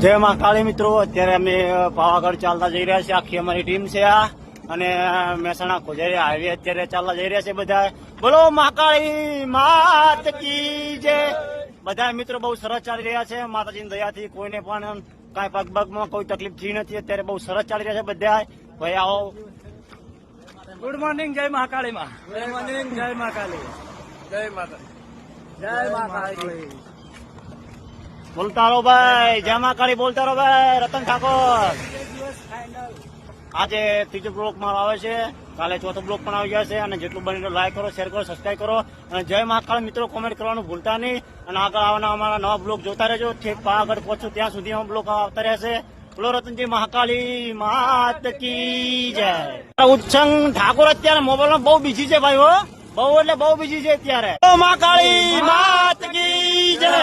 જય માં કાળી મિત્રો, અત્યારે અમે પાવાગઢ ચાલતા જઈ રહ્યા છીએ. આખી અમારી ટીમ છે આ, અને મહેસાણા ખોજારી હાઈવે અત્યારે ચાલતા જઈ રહ્યા છે બધા. બોલો મહાકાળી માત કી જય. બધા મિત્રો બહુ સરસ ચાલી રહ્યા છે. માતાજીની દયાથી કોઈને પણ કાંઈ પગમાં કોઈ તકલીફ થઈ નથી. અત્યારે બહુ સરસ ચાલી રહ્યા છે બધા. ભાઈ આવો. Good morning. જય મહાકાળી માં. જય મોર્નિંગ. જય મહાકાળી. જય માતા. જય મહાકાળી. બોલતા રહો ભાઈ. જય મહાકાળી બોલતા રહો ભાઈ. રતન ઠાકોર. આજે ત્રીજો બ્લોક મારો આવે છે, કાલે ચોથો બ્લોક પણ આવી ગયા છે. અને જેટલું બને એટલું લાઈક કરો, શેર કરો, સબસ્ક્રાઈબ કરો. અને જય મહાકાળ મિત્રો કોમેન્ટ કરવાનું ભૂલતા નહીં. અને આગળ આવવાના અમારા નવા બ્લોક જોતા રહેજો. પાવાગઢ પહોંચું ત્યાં સુધી અમારા બ્લોક આવતા રહેશે. બોલો રતનજી મહાકાળી માત કી જય. ઉત્સંગ ઠાકોર અત્યારે મોબાઈલમાં બહુ બીજી છે ભાઈ. હો બહુ એટલે બહુ બીજી છે અત્યારે. મહાકાળી માત કી જય.